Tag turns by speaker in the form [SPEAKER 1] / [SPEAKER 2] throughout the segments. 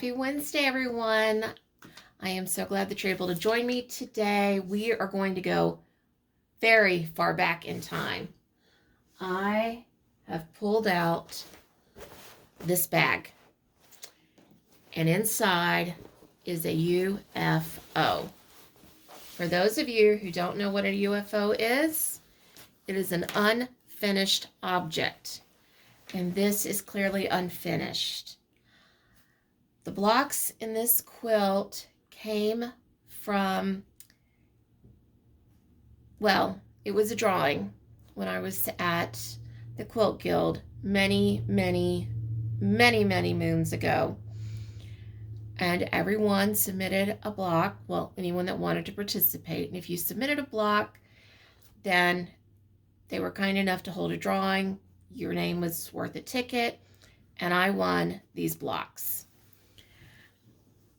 [SPEAKER 1] Happy Wednesday, everyone. I am so glad that you're able to join me today. We are going to go very far back in time. I have pulled out this bag, and inside is a UFO. For those of you who don't know what a UFO is, it is an unfinished object, and this is clearly unfinished. The blocks in this quilt came from, well, it was a drawing when I was at the Quilt Guild many moons ago. And everyone submitted a block, well, anyone that wanted to participate. And if you submitted a block, then they were kind enough to hold a drawing. Your name was worth a ticket, and I won these blocks.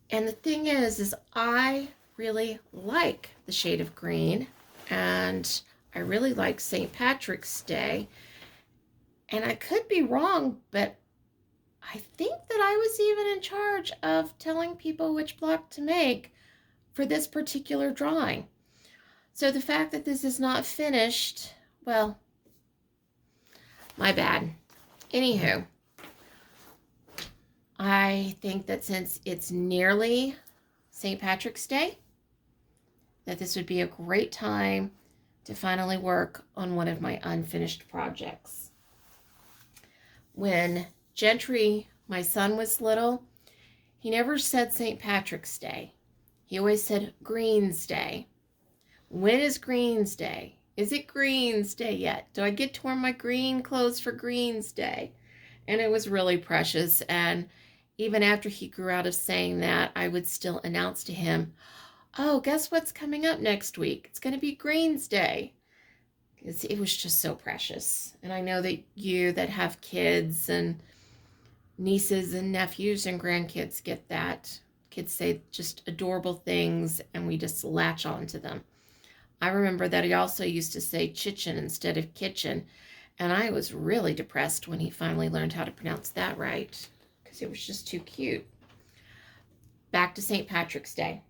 [SPEAKER 1] And the thing is I really like the shade of green, and I really like St. Patrick's Day. And I could be wrong, but I think that I was even in charge of telling people which block to make for this particular drawing. So the fact that this is not finished, well, my bad. Anywho, I think that since it's nearly St. Patrick's Day, that this would be a great time to finally work on one of my unfinished projects. When Gentry, my son, was little, he never said St. Patrick's Day. He always said Greens Day. When is Greens Day? Is it Greens Day yet? Do I get to wear my green clothes for Greens Day? And it was really precious. And even after he grew out of saying that, I would still announce to him, oh, guess what's coming up next week? It's going to be Greens Day. It was just so precious. And I know that you that have kids and nieces and nephews and grandkids get that. Kids say just adorable things, and we just latch on to them. I remember that he also used to say chitchen instead of kitchen, and I was really depressed when he finally learned how to pronounce that right, because it was just too cute. Back to St. Patrick's Day.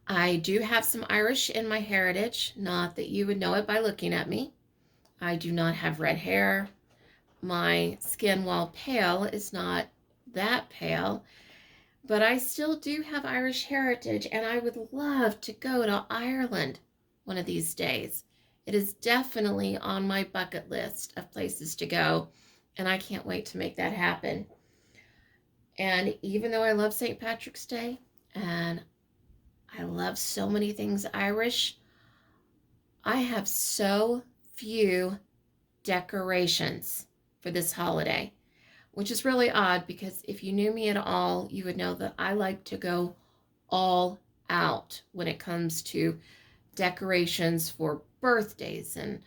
[SPEAKER 1] I do have some Irish in my heritage, not that you would know it by looking at me. I do not have red hair. My skin, while pale, is not that pale, but I still do have Irish heritage, and I would love to go to Ireland one of these days. It is definitely on my bucket list of places to go, and I can't wait to make that happen. And even though I love St. Patrick's Day, and I love so many things Irish, I have so few decorations for this holiday, which is really odd, because if you knew me at all, you would know that I like to go all out when it comes to decorations for birthdays and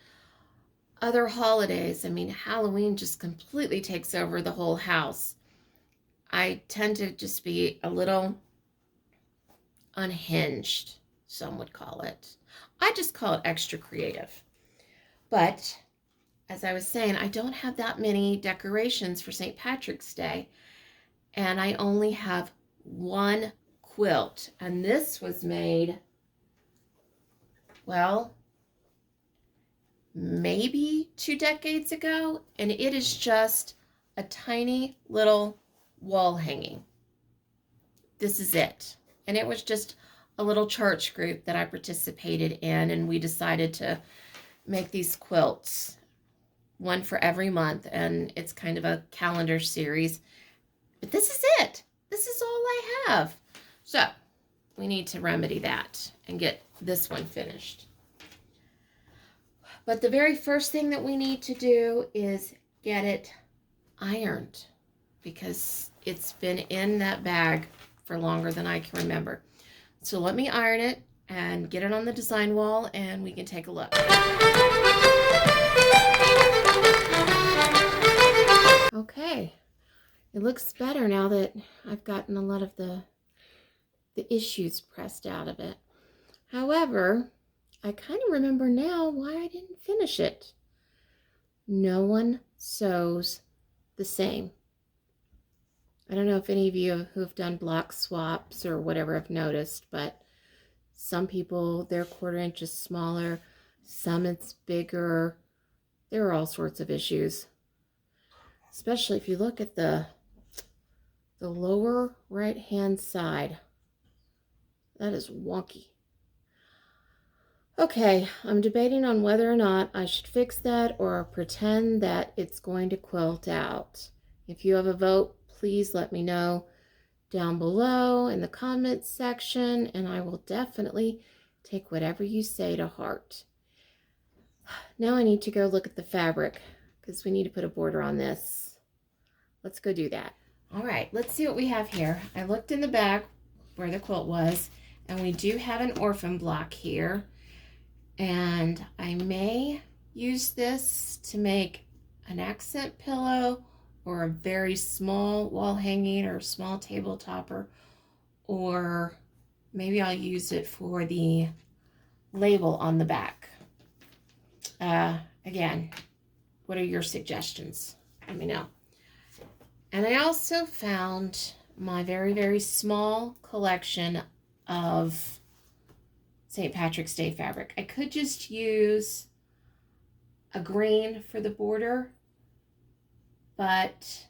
[SPEAKER 1] other holidays. I mean, Halloween just completely takes over the whole house. I tend to just be a little unhinged, some would call it. I just call it extra creative. But as I was saying, I don't have that many decorations for St. Patrick's Day, and I only have one quilt, and this was made, well, maybe 2 decades ago, and it is just a tiny little wall hanging. This is it. And it was just a little church group that I participated in, and we decided to make these quilts, one for every month, and it's kind of a calendar series. But this is it. This is all I have. So we need to remedy that and get this one finished. But the very first thing that we need to do is get it ironed, because it's been in that bag for longer than I can remember. So let me iron it and get it on the design wall, and we can take a look. Okay, it looks better now that I've gotten a lot of the issues pressed out of it. However, I kind of remember now why I didn't finish it. No one sews the same. I don't know if any of you who have done block swaps or whatever have noticed, but some people, their 1/4 inch is smaller, some it's bigger. There are all sorts of issues, especially if you look at the lower right hand side. That is wonky. Okay, I'm debating on whether or not I should fix that or pretend that it's going to quilt out. If you have a vote, please let me know down below in the comments section, and I will definitely take whatever you say to heart. Now I need to go look at the fabric because we need to put a border on this. Let's go do that. All right, let's see what we have here. I looked in the back where the quilt was, and we do have an orphan block here. And I may use this to make an accent pillow or a very small wall hanging or small table topper, or maybe I'll use it for the label on the back. Again, what are your suggestions? Let me know. And I also found my very, very small collection of St. Patrick's Day fabric. I could just use a green for the border, but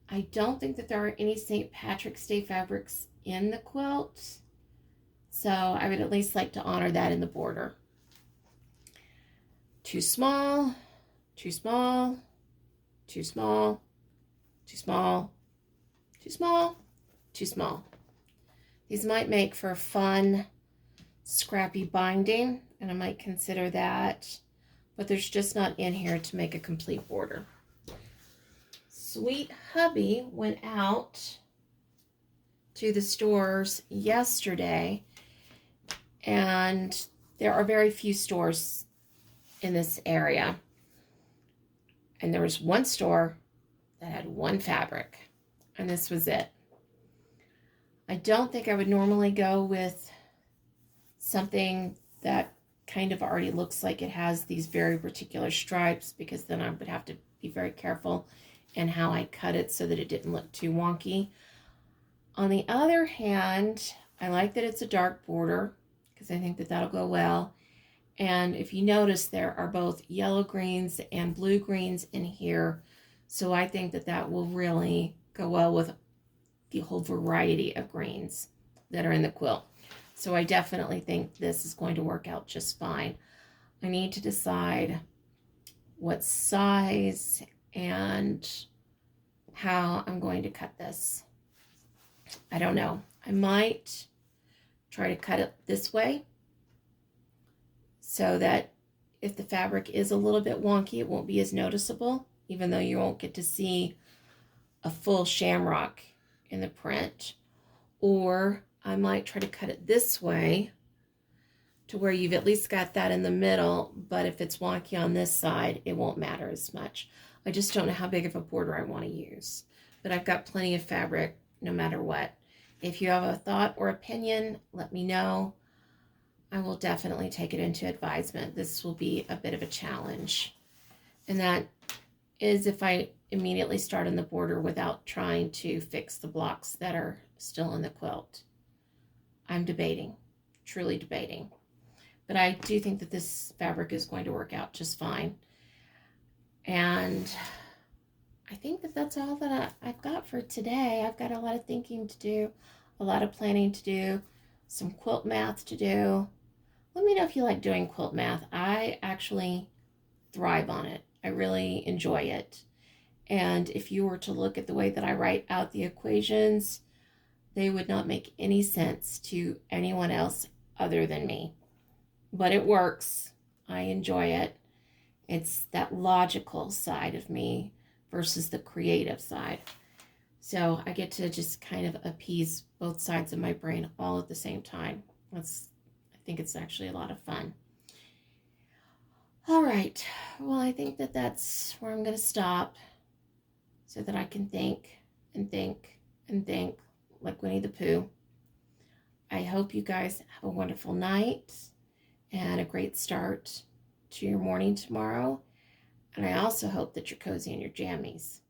[SPEAKER 1] I don't think that there are any St. Patrick's Day fabrics in the quilt, so I would at least like to honor that in the border. Too small, too small, too small, too small, too small, too small. These might make for fun scrappy binding, and I might consider that, but there's just not in here to make a complete border. Sweet hubby went out to the stores yesterday, and there are very few stores in this area, and there was one store that had one fabric, and this was it. I don't think I would normally go with something that kind of already looks like it has these very particular stripes, because then I would have to be very careful in how I cut it so that it didn't look too wonky. On the other hand, I like that it's a dark border because I think that that'll go well. And if you notice, there are both yellow greens and blue greens in here, so I think that that will really go well with the whole variety of greens that are in the quilt. So I definitely think this is going to work out just fine. I need to decide what size and how I'm going to cut this. I don't know. I might try to cut it this way so that if the fabric is a little bit wonky, it won't be as noticeable, even though you won't get to see a full shamrock in the print. Or I might try to cut it this way to where you've at least got that in the middle, but if it's wonky on this side, it won't matter as much. I just don't know how big of a border I want to use, but I've got plenty of fabric no matter what. If you have a thought or opinion, let me know. I will definitely take it into advisement. This will be a bit of a challenge, and that is if I immediately start on the border without trying to fix the blocks that are still in the quilt. I'm debating, truly debating. But I do think that this fabric is going to work out just fine. And I think that that's all that I've got for today. I've got a lot of thinking to do, a lot of planning to do, some quilt math to do. Let me know if you like doing quilt math. I actually thrive on it. I really enjoy it. And if you were to look at the way that I write out the equations, they would not make any sense to anyone else other than me. But it works. I enjoy it. It's that logical side of me versus the creative side. So I get to just kind of appease both sides of my brain all at the same time. I think it's actually a lot of fun. All right. Well, I think that that's where I'm going to stop so that I can think and think and think like Winnie the Pooh. I hope you guys have a wonderful night and a great start to your morning tomorrow. And I also hope that you're cozy in your jammies.